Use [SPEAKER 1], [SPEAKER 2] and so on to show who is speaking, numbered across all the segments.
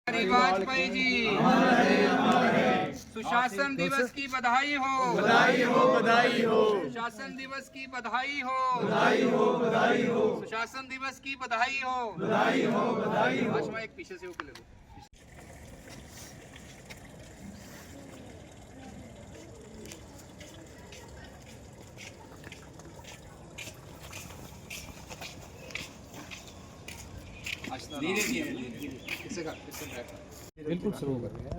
[SPEAKER 1] वाजपेयी जी सुशासन दिवस की बधाई हो,
[SPEAKER 2] बधाई हो, बधाई हो।
[SPEAKER 1] सुशासन दिवस की बधाई हो,
[SPEAKER 2] बधाई हो, बधाई हो।
[SPEAKER 1] सुशासन दिवस की बधाई हो,
[SPEAKER 2] बधाई हो, बधाई हो।
[SPEAKER 1] आशमा एक पीछे से होके ले लो। धीरे धीरे इससे
[SPEAKER 3] बिल्कुल शुरू कर गया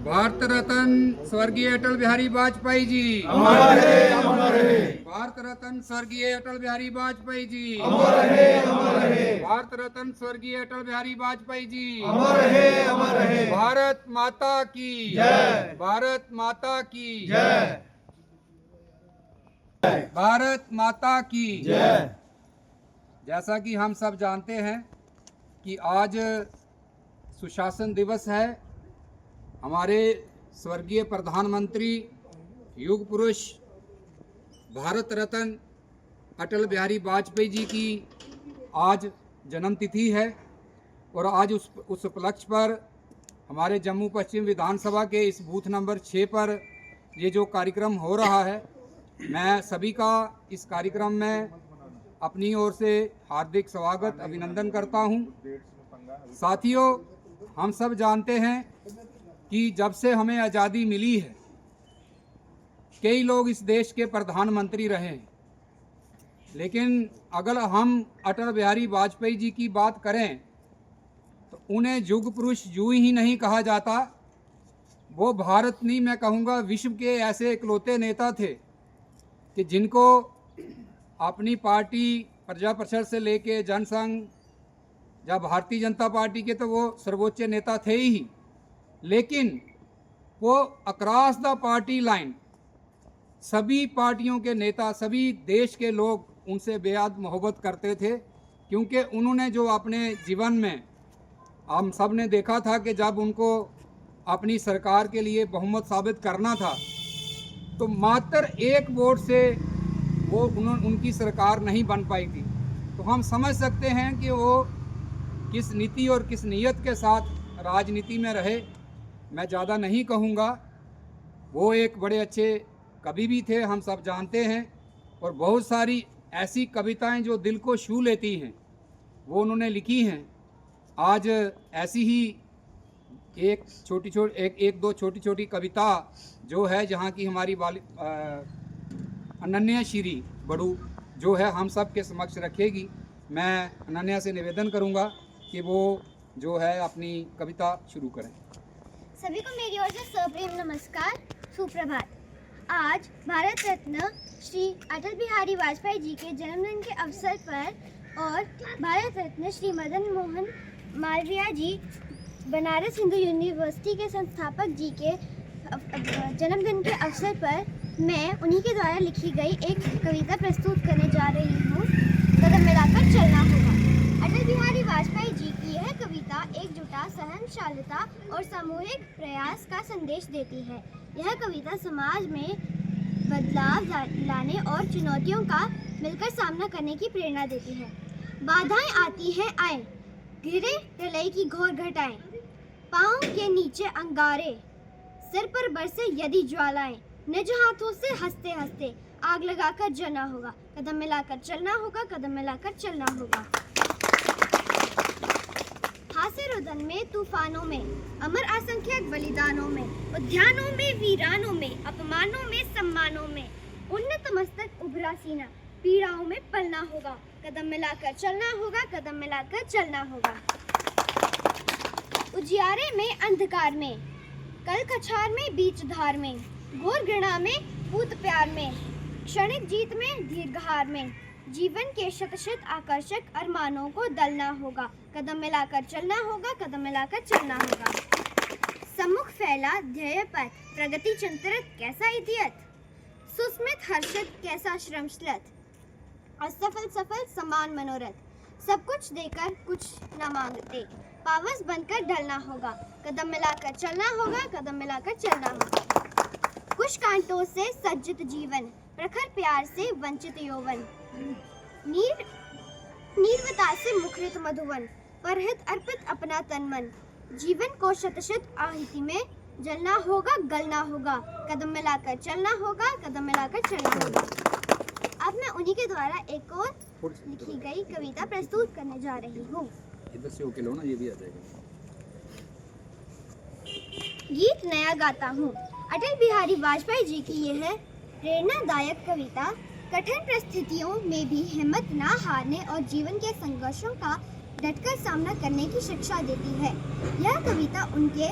[SPEAKER 1] भारत रत्न स्वर्गीय अटल बिहारी वाजपेयी जी
[SPEAKER 2] अमर है, अमर है।
[SPEAKER 1] भारत रत्न स्वर्गीय अटल बिहारी वाजपेयी जी
[SPEAKER 2] अमर है, अमर है।
[SPEAKER 1] भारत रत्न स्वर्गीय अटल बिहारी वाजपेयी जी
[SPEAKER 2] अमर है, अमर है।
[SPEAKER 1] भारत माता की
[SPEAKER 2] जय।
[SPEAKER 1] भारत माता की
[SPEAKER 2] जय।
[SPEAKER 1] भारत माता की
[SPEAKER 2] जय।
[SPEAKER 1] जैसा कि हम सब जानते हैं कि आज सुशासन दिवस है। हमारे स्वर्गीय प्रधानमंत्री युग पुरुष भारत रत्न अटल बिहारी वाजपेयी जी की आज जन्मतिथि है और आज उस उपलक्ष्य पर हमारे जम्मू पश्चिम विधानसभा के इस बूथ नंबर 6 पर ये जो कार्यक्रम हो रहा है, मैं सभी का इस कार्यक्रम में अपनी ओर से हार्दिक स्वागत अभिनंदन करता हूं। साथियों, हम सब जानते हैं कि जब से हमें आज़ादी मिली है, कई लोग इस देश के प्रधानमंत्री रहे हैं, लेकिन अगर हम अटल बिहारी वाजपेयी जी की बात करें तो उन्हें युग पुरुष यूं ही नहीं कहा जाता। वो भारत नहीं, मैं कहूँगा विश्व के ऐसे इकलौते नेता थे कि जिनको अपनी पार्टी प्रजा परिषद से लेके जनसंघ या भारतीय जनता पार्टी के तो वो सर्वोच्च नेता थे ही, लेकिन वो अक्रॉस द पार्टी लाइन सभी पार्टियों के नेता, सभी देश के लोग उनसे बेहद मोहब्बत करते थे, क्योंकि उन्होंने जो अपने जीवन में हम सब ने देखा था कि जब उनको अपनी सरकार के लिए बहुमत साबित करना था तो मात्र एक वोट से वो उनकी सरकार नहीं बन पाई थी। तो हम समझ सकते हैं कि वो किस नीति और किस नीयत के साथ राजनीति में रहे। मैं ज़्यादा नहीं कहूँगा। वो एक बड़े अच्छे कवि भी थे, हम सब जानते हैं, और बहुत सारी ऐसी कविताएं जो दिल को छू लेती हैं वो उन्होंने लिखी हैं। आज ऐसी ही एक दो छोटी छोटी कविता जो है, जहाँ की हमारी अनन्या श्री बड़ू जो है हम सब के समक्ष रखेगी। मैं अनन्या से निवेदन करूँगा कि वो जो है अपनी कविता शुरू करें।
[SPEAKER 4] सभी को मेरी ओर से सप्रेम नमस्कार, सुप्रभात। आज भारत रत्न श्री अटल बिहारी वाजपेयी जी के जन्मदिन के अवसर पर और भारत रत्न श्री मदन मोहन मालवीय जी बनारस हिंदू यूनिवर्सिटी के संस्थापक जी के जन्मदिन के अवसर पर मैं उन्हीं के द्वारा लिखी गई एक कविता प्रस्तुत करने जा रही हूँ। कदम मिलाकर चलना होगा। अटल बिहारी वाजपेयी जी की यह कविता एकजुटता, सहनशीलता और सामूहिक प्रयास का संदेश देती है। यह कविता समाज में बदलाव लाने और चुनौतियों का मिलकर सामना करने की प्रेरणा देती है। बाधाएं आती हैं आए, गिरे प्रलय की घोर घटाएं, पाँव के नीचे अंगारे, सिर पर बरसे यदि ज्वालाएं, निज हाथों से हंसते हंसते आग लगाकर जलना होगा। कदम मिलाकर चलना होगा, कदम मिलाकर चलना होगा। हास्य रुदन में, तूफानों में, अमर असंख्यक बलिदानों में, उद्यानों में, वीरानों में, अपमानों में, सम्मानों में, उन्नत मस्तक उभरा सीना, पीड़ाओं में पलना होगा। कदम मिलाकर चलना होगा, कदम मिलाकर चलना होगा। उजियारे में, अंधकार में, कल कछार में, बीच धार में, घोर घृणा में, पूत प्यार में, क्षणिक जीत में, दीर्घहार में, जीवन के शत आकर्षक अरमानों को दलना होगा। कदम मिलाकर चलना होगा, कदम मिलाकर चलना होगा। सम्मुख फैला ध्येय पथ, प्रगति चिंतित कैसा इतियत, सुस्मित हर्षित कैसा श्रमश्लत, असफल सफल समान मनोरथ, सब कुछ देकर कुछ न मांगते, पावस बनकर ढलना होगा। कदम मिलाकर चलना होगा, कदम मिलाकर चलना होगा। कुछ कांटों से सज्जित जीवन, प्रखर प्यार से वंचित यौवन, नीर नीरवता से मुखरित मधुवन, परहित अर्पित अपना तन मन। जीवन को शतशत आहुति में जलना होगा, गलना होगा, कदम मिलाकर चलना होगा, कदम मिलाकर चलना होगा। अब मैं उन्हीं के द्वारा एक और लिखी गई कविता प्रस्तुत करने जा रही हूँ।
[SPEAKER 1] इधर से होके लो ना, ये भी आ जाएगा।
[SPEAKER 4] गीत नया गाता हूँ। अटल बिहारी वाजपेयी जी की यह प्रेरणादायक कविता कठिन परिस्थितियों में भी हिम्मत ना हारने और जीवन के संघर्षों का डटकर सामना करने की शिक्षा देती है। यह कविता उनके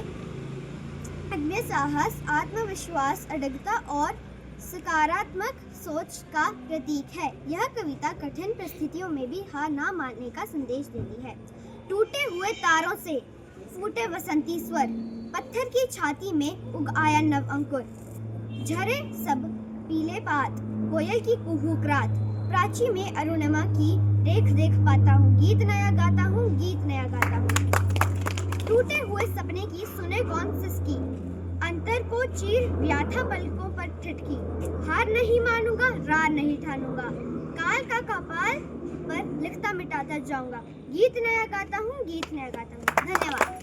[SPEAKER 4] अदम्य साहस, आत्मविश्वास, अडिगता और सकारात्मक सोच का प्रतीक है। यह कविता कठिन परिस्थितियों में भी हार ना मानने का संदेश देती है। टूटे हुए तारों से फूटे वसंती स्वर, पत्थर की छाती में उग आया नव अंकुर। झरे सब पीले पात, कोयल की कुहूक रात, प्राची में अरुणिमा की देख देख पाता हूँ। गीत नया गाता हूँ, गीत नया गाता हूँ। टूटे हुए सपने की सुने कौन सिसकी, अंतर को चीर व्याथा पलकों पर ठिठकी। हार नहीं मानूंगा, रार नहीं ठानूंगा, काल का कपाल पर लिखता मिटाता जाऊंगा। गीत नया गाता हूँ, गीत नया गाता हूँ। धन्यवाद।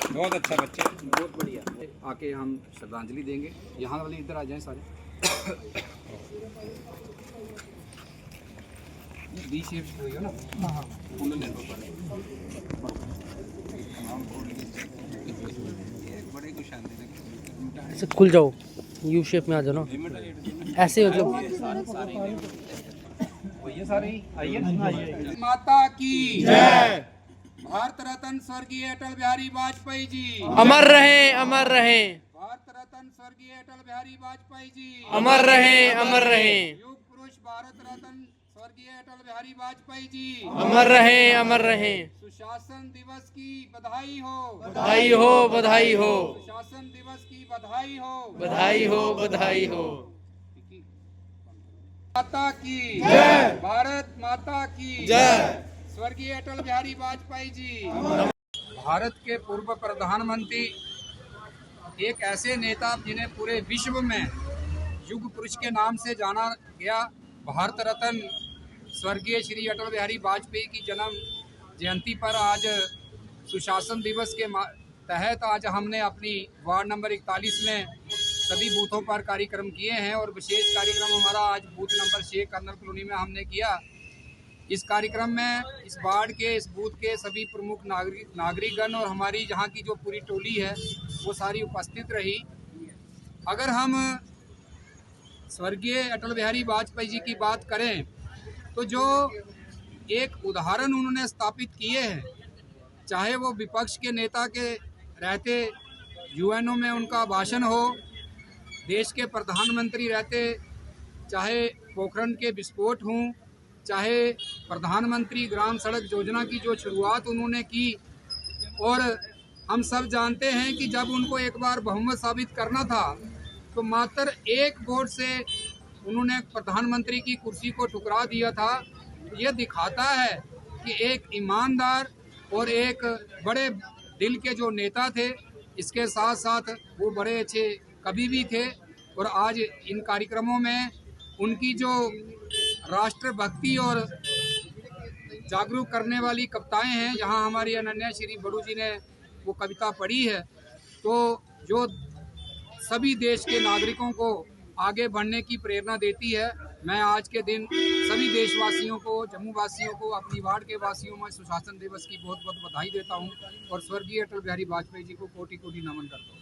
[SPEAKER 3] बहुत अच्छा बच्चे,
[SPEAKER 1] बहुत बढ़िया। आके हम श्रद्धांजलि देंगे। यहाँ वाले इधर आ जाएं सारे। बी शेप हुई हो ना? हाँ। बड़े को शांति लगे।
[SPEAKER 5] ऐसे खुल जाओ, यू शेप में आ जाओ ना, ऐसे मतलब।
[SPEAKER 1] ये सारे आइए। माता की
[SPEAKER 2] जय।
[SPEAKER 1] भारत रत्न स्वर्गीय अटल बिहारी वाजपेयी जी
[SPEAKER 5] अमर रहे, अमर रहे।
[SPEAKER 1] भारत रत्न स्वर्गीय अटल बिहारी वाजपेयी जी
[SPEAKER 5] अमर रहे, अमर रहे।
[SPEAKER 1] युग पुरुष भारत रत्न स्वर्गीय अटल बिहारी वाजपेयी जी
[SPEAKER 5] अमर रहे, अमर रहे।
[SPEAKER 1] सुशासन दिवस की बधाई हो,
[SPEAKER 5] बधाई हो, बधाई हो,
[SPEAKER 1] सुशासन दिवस की बधाई हो,
[SPEAKER 5] बधाई हो, बधाई हो।
[SPEAKER 1] माता की
[SPEAKER 2] जय।
[SPEAKER 1] भारत माता की
[SPEAKER 2] जय।
[SPEAKER 1] स्वर्गीय अटल बिहारी वाजपेयी जी भारत के पूर्व प्रधानमंत्री, एक ऐसे नेता जिन्हें पूरे विश्व में युग पुरुष के नाम से जाना गया। भारत रत्न स्वर्गीय श्री अटल बिहारी वाजपेयी की जन्म जयंती पर आज सुशासन दिवस के तहत आज हमने अपनी वार्ड नंबर 41 में सभी बूथों पर कार्यक्रम किए हैं और विशेष कार्यक्रम हमारा आज बूथ नंबर 6 कर्नल कॉलोनी में हमने किया। इस कार्यक्रम में इस वार्ड के, इस बूथ के सभी प्रमुख नागरिकगण और हमारी जहाँ की जो पूरी टोली है वो सारी उपस्थित रही। अगर हम स्वर्गीय अटल बिहारी वाजपेयी जी की बात करें तो जो एक उदाहरण उन्होंने स्थापित किए हैं, चाहे वो विपक्ष के नेता के रहते यूएनओ में उनका भाषण हो, देश के प्रधानमंत्री रहते चाहे पोखरण के विस्फोट हों, चाहे प्रधानमंत्री ग्राम सड़क योजना की जो शुरुआत उन्होंने की, और हम सब जानते हैं कि जब उनको एक बार बहुमत साबित करना था तो मात्र एक वोट से उन्होंने प्रधानमंत्री की कुर्सी को ठुकरा दिया था। ये दिखाता है कि एक ईमानदार और एक बड़े दिल के जो नेता थे, इसके साथ साथ वो बड़े अच्छे कवि भी थे। और आज इन कार्यक्रमों में उनकी जो राष्ट्रभक्ति और जागरूक करने वाली कविताएं हैं, जहां हमारी अनन्या श्री बड़ू जी ने वो कविता पढ़ी है, तो जो सभी देश के नागरिकों को आगे बढ़ने की प्रेरणा देती है। मैं आज के दिन सभी देशवासियों को, जम्मू वासियों को, अपनी वार्ड के वासियों में सुशासन दिवस की बहुत बहुत बधाई देता हूं और स्वर्गीय अटल बिहारी वाजपेयी जी को कोटि कोटि नमन करता हूं।